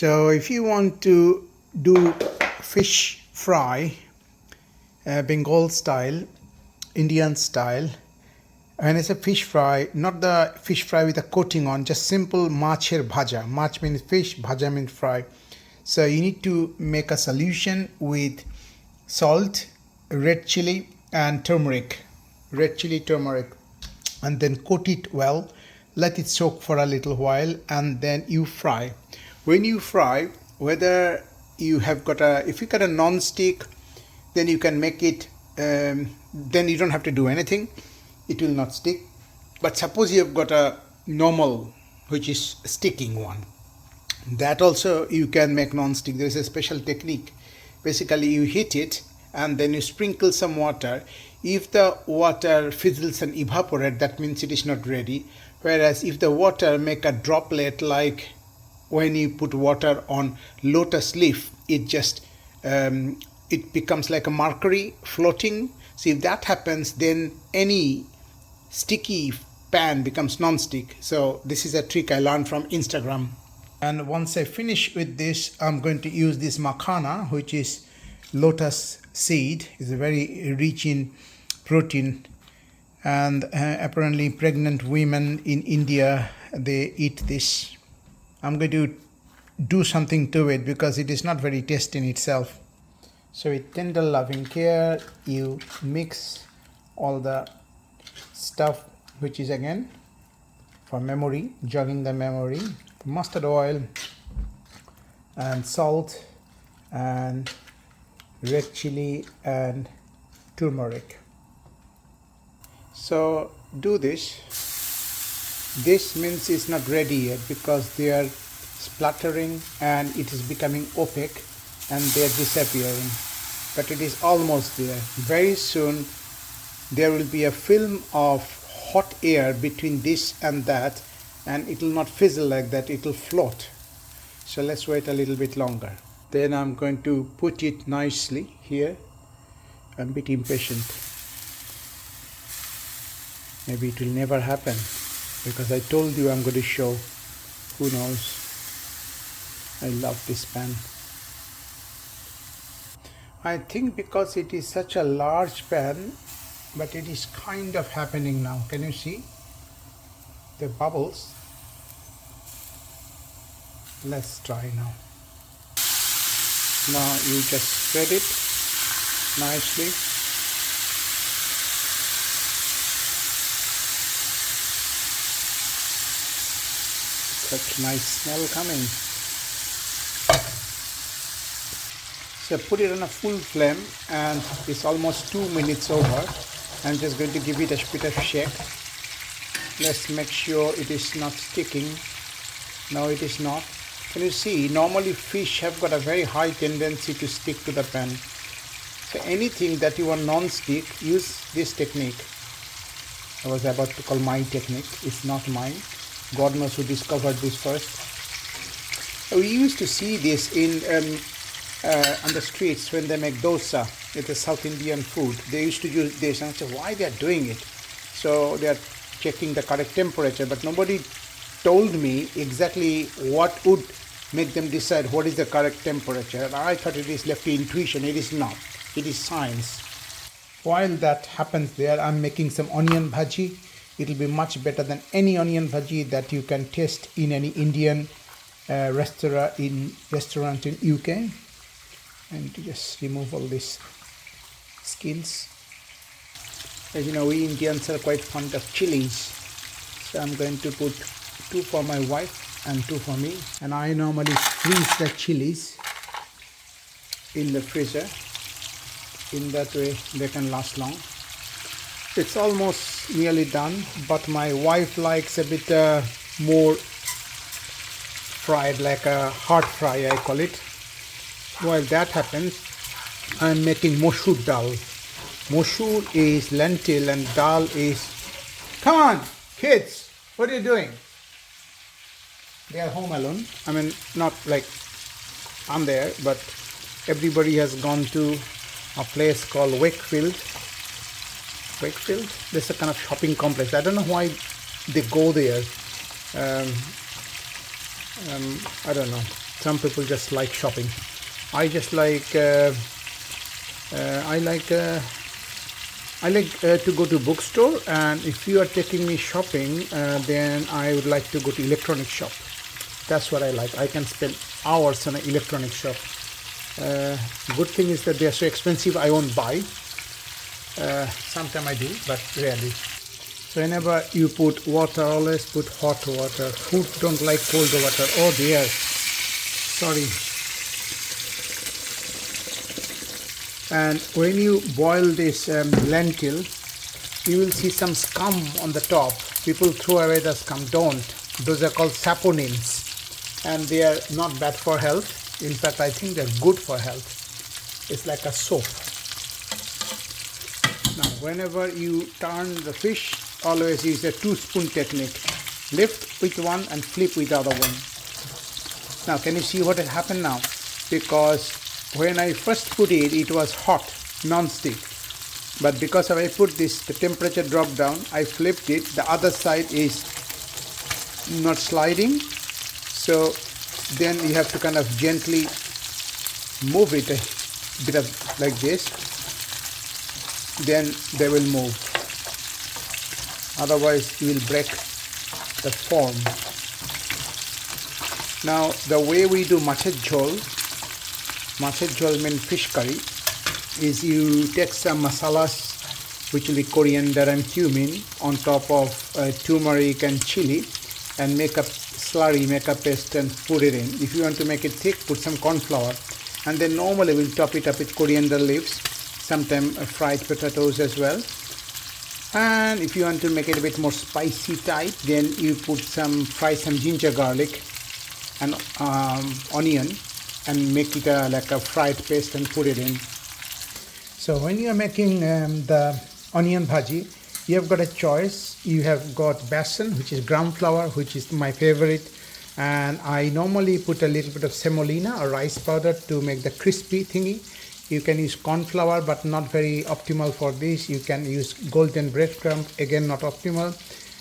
So if you want to do fish fry, Bengal style, Indian style, and it's a fish fry, not the fish fry with a coating on, just simple macher bhaja. Mach means fish, bhaja means fry. So you need to make a solution with salt, red chili and turmeric. Red chili, turmeric, and then coat it well, let it soak for a little while, and then you fry. When you fry, whether you have got a, if you got a non-stick, then you can make it, then you don't have to do anything, it will not stick. But suppose you have got a normal, which is sticking one, that also you can make non-stick. There is a special technique. Basically you heat it and then you sprinkle some water. If the water fizzles and evaporates, that means it is not ready. Whereas if the water make a droplet, like when you put water on lotus leaf, it just it becomes like a mercury floating. So if that happens, then any sticky pan becomes non-stick. So this is a trick I learned from Instagram. And once I finish with this, I'm going to use this makhana, which is lotus seed. It's very rich in protein, and apparently pregnant women in India, they eat this. I'm going to do something to it because it is not very tasty in itself. So with tender loving care, you mix all the stuff, which is again for memory, jogging the memory, mustard oil and salt and red chili and turmeric. So do this. This means it's not ready yet because they are spluttering and it is becoming opaque and they are disappearing. But it is almost there. Very soon there will be a film of hot air between this and that, and it will not fizzle like that, it will float. So let's wait a little bit longer. Then I'm going to put it nicely here. I'm a bit impatient. Maybe it will never happen because I told you I'm going to show. Who knows? I love this pan. I think because it is such a large pan, but it is kind of happening now. Can you see the bubbles? Let's try now. Now you just spread it nicely. Such nice smell coming. So put it on a full flame, and it's almost 2 minutes over. I'm just going to give it a bit of shake. Let's make sure it is not sticking. No, it is not. Can you see? Normally fish have got a very high tendency to stick to the pan. So anything that you want non-stick, use this technique. I was about to call my technique. It's not mine. God knows who discovered this first. We used to see this in on the streets when they make dosa. It's a South Indian food. They used to use this, and I said, why they are doing it? So they are checking the correct temperature, but nobody told me exactly what would make them decide what is the correct temperature. And I thought it is left to intuition. It is not. It is science. While that happens there, I'm making some onion bhaji. It will be much better than any onion bhaji that you can taste in any Indian restaurant in UK. And to just remove all these skins. As you know, we Indians are quite fond of chilies. So I'm going to put 2 for my wife and 2 for me. And I normally freeze the chilies in the freezer. In that way they can last long. It's almost nearly done, but my wife likes a bit more fried, like a hot fry I call it. While that happens, I'm making mosur dal. Mosur is lentil and dal is... Come on, kids, what are you doing? They are home alone. I mean, not like I'm there, but everybody has gone to a place called Wakefield. Wakefield? There's a kind of shopping complex. I don't know why they go there. I don't know. Some people just like shopping. I just like I like to go to bookstore, and if you are taking me shopping, then I would like to go to electronic shop. That's what I like. I can spend hours on an electronic shop. Good thing is that they are so expensive, I won't buy. Sometimes I do, but rarely. So whenever you put water, always put hot water. Food don't like cold water. Oh dear, sorry. And when you boil this lentil, you will see some scum on the top. People throw away the scum. Don't. Those are called saponins, and they are not bad for health. In fact, I think they're good for health. It's like a soap. Now, whenever you turn the fish, always use a 2-spoon technique. Lift with one and flip with the other one. Now, can you see what has happened now? Because when I first put it, it was hot, non-stick. But because I put this, the temperature dropped down, I flipped it. The other side is not sliding. So then you have to kind of gently move it a bit of like this. Then they will move. Otherwise, you will break the form. Now, the way we do machar jhol means fish curry, is you take some masalas, which will be coriander and cumin, on top of turmeric and chili, and make a slurry, make a paste and put it in. If you want to make it thick, put some corn flour, and then normally we'll top it up with coriander leaves, sometimes fried potatoes as well. And if you want to make it a bit more spicy type, then you fry some ginger garlic and onion, and make it like a fried paste and put it in. So when you are making the onion bhaji, you have got a choice. You have got besan, which is gram flour, which is my favorite, and I normally put a little bit of semolina or rice powder to make the crispy thingy. You can use corn flour, but not very optimal for this. You can use golden breadcrumb, again not optimal.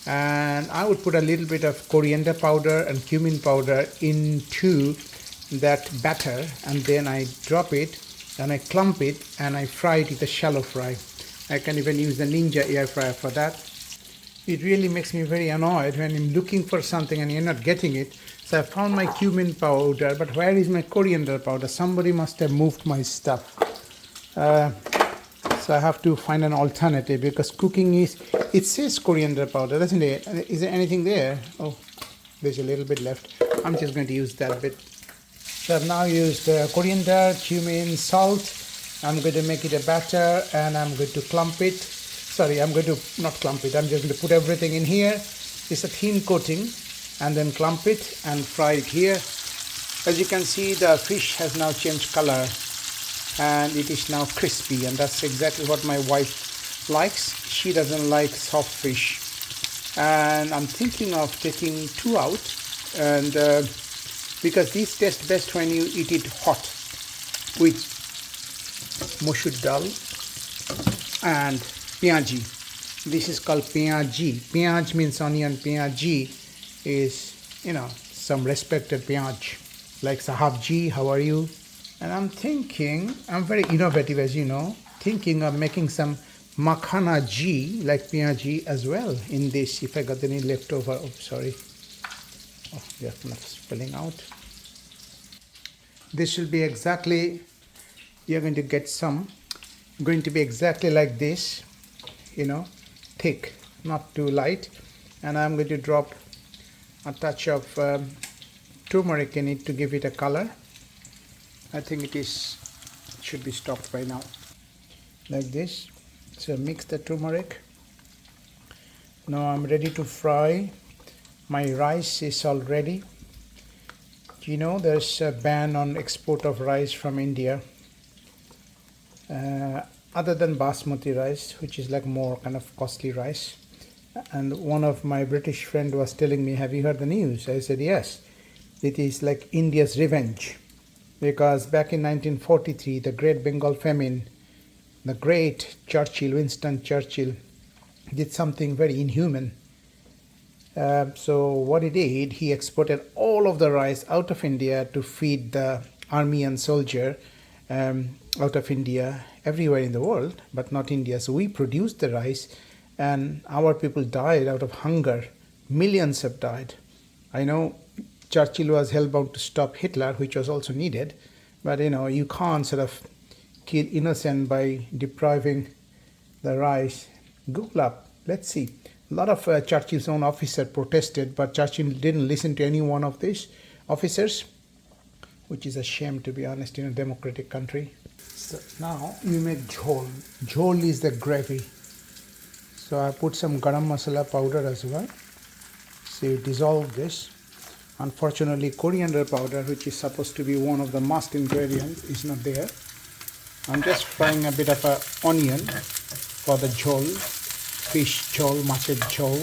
And I would put a little bit of coriander powder and cumin powder into that batter, and then I drop it and I clump it and I fry it with a shallow fry. I can even use the Ninja air fryer for that. It really makes me very annoyed when I'm looking for something and you're not getting it. So I found my cumin powder, but where is my coriander powder? Somebody must have moved my stuff. So I have to find an alternative, because cooking it says coriander powder, doesn't it? Is there anything there? Oh, there's a little bit left. I'm just going to use that bit. So I've now used coriander, cumin, salt. I'm going to make it a batter, and I'm going to clump it. Sorry, I'm going to not clump it. I'm just going to put everything in here. It's a thin coating, and then clump it and fry it here. As you can see, the fish has now changed color, and it is now crispy, and that's exactly what my wife likes. She doesn't like soft fish, and I'm thinking of taking 2 out, and because these taste best when you eat it hot with mosur dal and peyaji. This is called peyaji. Peyaj means onion. Peyaji is, some respected peyaj, like Sahabji, how are you? And I'm thinking, I'm very innovative, as you know, thinking of making some makhana ji, like peyaji as well in this, if I got any leftover. Oh, sorry. Oh, they're not spilling out. This will be exactly, you're going to get some, going to be exactly like this, thick, not too light. And I'm going to drop a touch of turmeric in it to give it a color. I think it should be stopped by now, like this. So mix the turmeric. Now I'm ready to fry. My rice is all ready. There's a ban on export of rice from India, other than basmati rice, which is like more kind of costly rice. And one of my British friend was telling me, have you heard the news? I said, yes. It is like India's revenge, because back in 1943, the Great Bengal Famine, the great Winston Churchill, did something very inhuman. So what he did, he exported all of the rice out of India to feed the army and soldier out of India everywhere in the world, but not India. So we produced the rice, and our people died out of hunger. Millions have died. I know Churchill was hellbound to stop Hitler, which was also needed, but you can't sort of kill innocent by depriving the rice. Google up, let's see. A lot of Churchill's own officers protested, but Churchill didn't listen to any one of these officers, which is a shame, to be honest, in a democratic country. So now you make jhol. Jhol is the gravy. So I put some garam masala powder as well. So you dissolve this. Unfortunately, coriander powder, which is supposed to be one of the must ingredients, is not there. I'm just frying a bit of a onion for the jhol, fish jhol, machar jhol.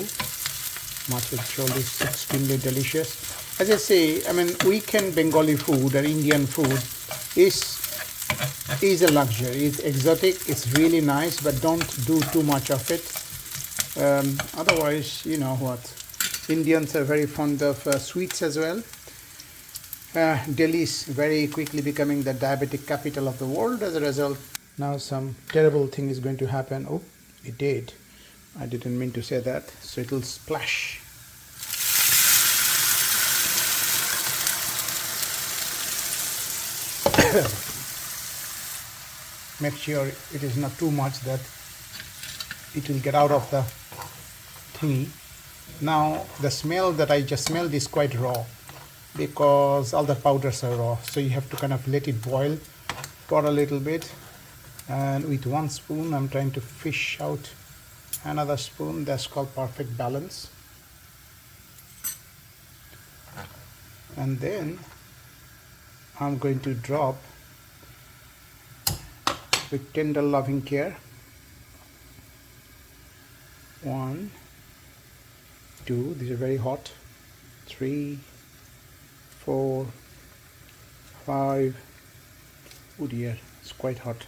Machar jhol is extremely delicious. As I say, weekend Bengali food or Indian food is a luxury. It's exotic. It's really nice, but don't do too much of it. Otherwise, you know what? Indians are very fond of sweets as well. Delhi is very quickly becoming the diabetic capital of the world as a result. Now some terrible thing is going to happen. Oh, it did. I didn't mean to say that. So it will splash. Make sure it is not too much that it will get out of the thingy. Now the smell that I just smelled is quite raw because all the powders are raw. So you have to kind of let it boil for a little bit. And with one spoon, I'm trying to fish out another spoon. That's called perfect balance. And then I'm going to drop with tender loving care. 1, 2, these are very hot. 3, 4, 5. Oh dear, it's quite hot.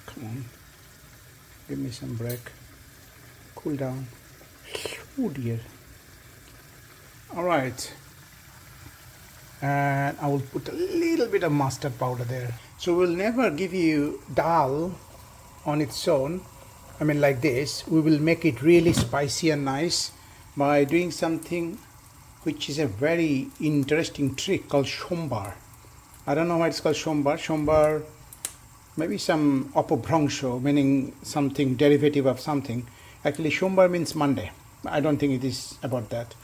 Come on, give me some break. Cool down. Oh dear. All right. And I will put a little bit of mustard powder there. So we'll never give you dal on its own. Like this. We will make it really spicy and nice by doing something which is a very interesting trick called shombar. I don't know why it's called shombar. Shombar, maybe some apobhrangsho, meaning something derivative of something. Actually, shombar means Monday. I don't think it is about that.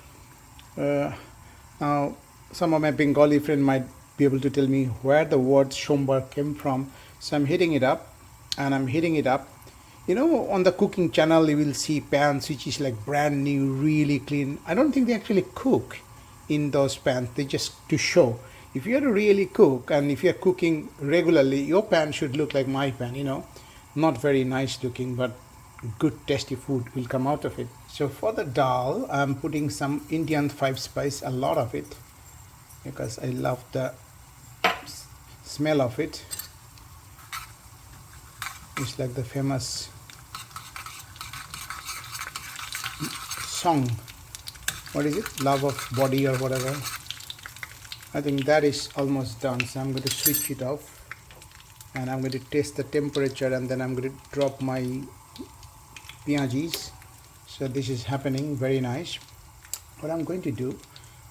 Now, some of my Bengali friends might be able to tell me where the word shombar came from. So I'm heating it up, and I'm heating it up. On the cooking channel, you will see pans which is like brand new, really clean. I don't think they actually cook in those pans. They just to show. If you are to really cook, and if you are cooking regularly, your pan should look like my pan, Not very nice looking, but good tasty food will come out of it. So for the dal, I'm putting some Indian 5 spice, a lot of it, because I love the smell of it. It's like the famous song. What is it? Love of Body or whatever. I think that is almost done. So I'm going to switch it off. And I'm going to test the temperature, and then I'm going to drop my Peyajis. So this is happening. Very nice. What I'm going to do,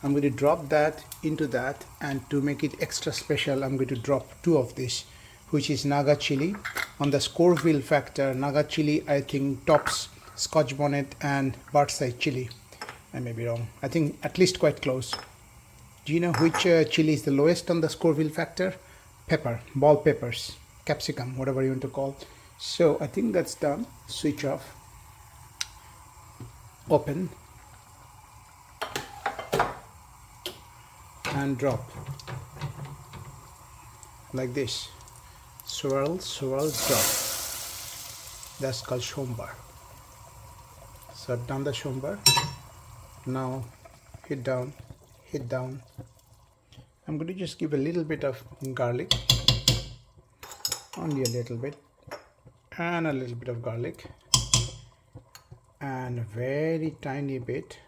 I'm going to drop that into that, and to make it extra special, I'm going to drop 2 of this, which is Naga chili. On the Scoville factor, Naga chili I think tops Scotch bonnet and bird's eye chili. I may be wrong. I think at least quite close. Do you know which chili is the lowest on the Scoville factor? Pepper, ball peppers, capsicum, whatever you want to call. So I think that's done. Switch off. Open. And drop. Like this. Swirl, swirl, drop. That's called shombar. So I've done the shombar. Now hit down, hit down. I'm going to just give a little bit of garlic, only a little bit, and a little bit of garlic, and a very tiny bit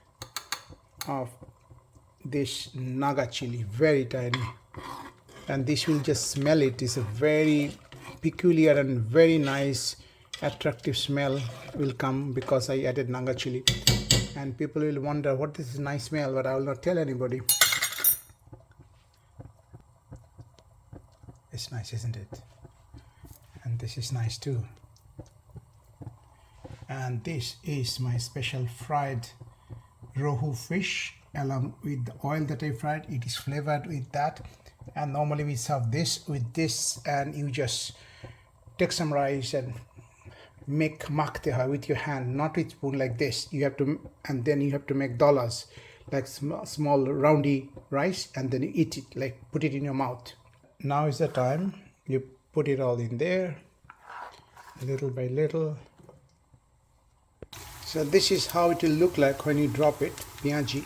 of this naga chili, very tiny, and this will just smell it. It's a very peculiar and very nice attractive smell will come because I added naga chili, and people will wonder what this is nice smell, but I will not tell anybody. It's nice, isn't it? And this is nice too. And this is my special fried rohu fish along with the oil that I fried. It is flavored with that, and normally we serve this with this, and you just take some rice and make makteha with your hand, not with spoon like this. You have to, and then you have to make dollars, like small roundy rice, and then you eat it, like put it in your mouth. Now is the time you put it all in there, little by little. So this is how it will look like when you drop it. Peyaji.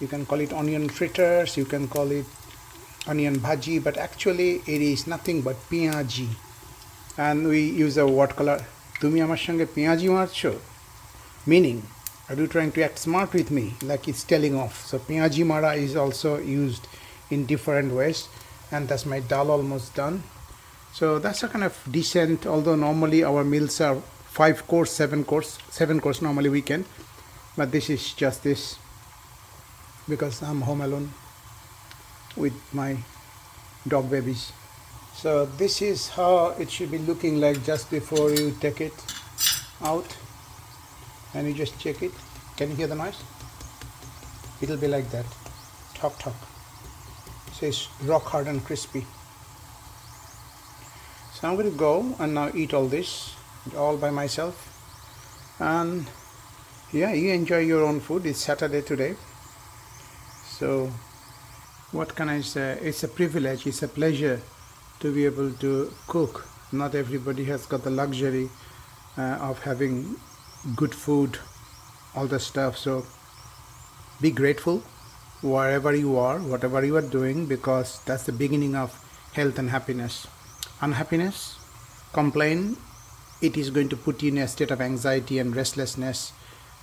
You can call it onion fritters, you can call it onion bhaji, but actually it is nothing but peyaji. And we use a word color. Tumi amar sange peyaji marcho. Meaning, are you trying to act smart with me? Like it's telling off. So peyaji mara is also used in different ways. And that's my dal almost done. So that's a kind of decent, although normally our meals are 5 course, 7 course normally weekend, but this is just this because I'm home alone with my dog babies. So this is how it should be looking like just before you take it out, and you just check it. Can you hear the noise? It'll be like that. Talk. It says rock hard and crispy. So I'm going to go and now eat all this all by myself, and yeah, you enjoy your own food. It's Saturday today, so what can I say? It's a privilege, it's a pleasure to be able to cook. Not everybody has got the luxury of having good food, all the stuff. So be grateful wherever you are, whatever you are doing, because that's the beginning of health and happiness. Unhappiness, complain, it is going to put you in a state of anxiety and restlessness,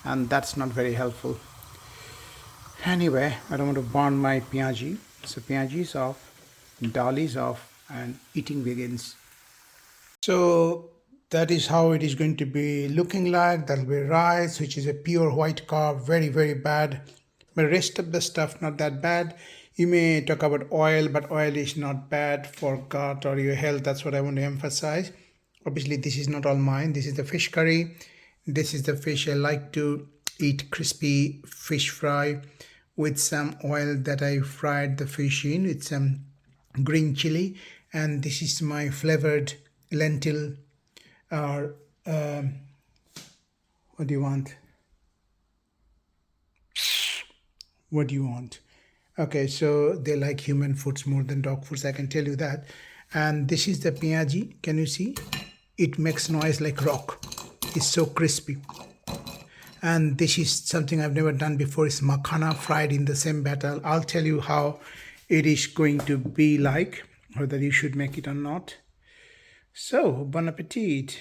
and that's not very helpful. Anyway, I don't want to burn my peyaji. So peyaji is off, dal is off, and eating begins. So that is how it is going to be looking like. That'll be rice, which is a pure white carb, very, very bad. But rest of the stuff not that bad. You may talk about oil, but oil is not bad for gut or your health. That's what I want to emphasize. Obviously, this is not all mine. This is the fish curry. This is the fish. I like to eat crispy fish fry with some oil that I fried the fish in. It's some green chili. And this is my flavored lentil. What do you want? What do you want? Okay, so they like human foods more than dog foods, I can tell you that. And this is the peyaji. Can you see? It makes noise like rock. It's so crispy. And this is something I've never done before. It's makhana fried in the same batter. I'll tell you how it is going to be like, whether you should make it or not. So, bon appetit.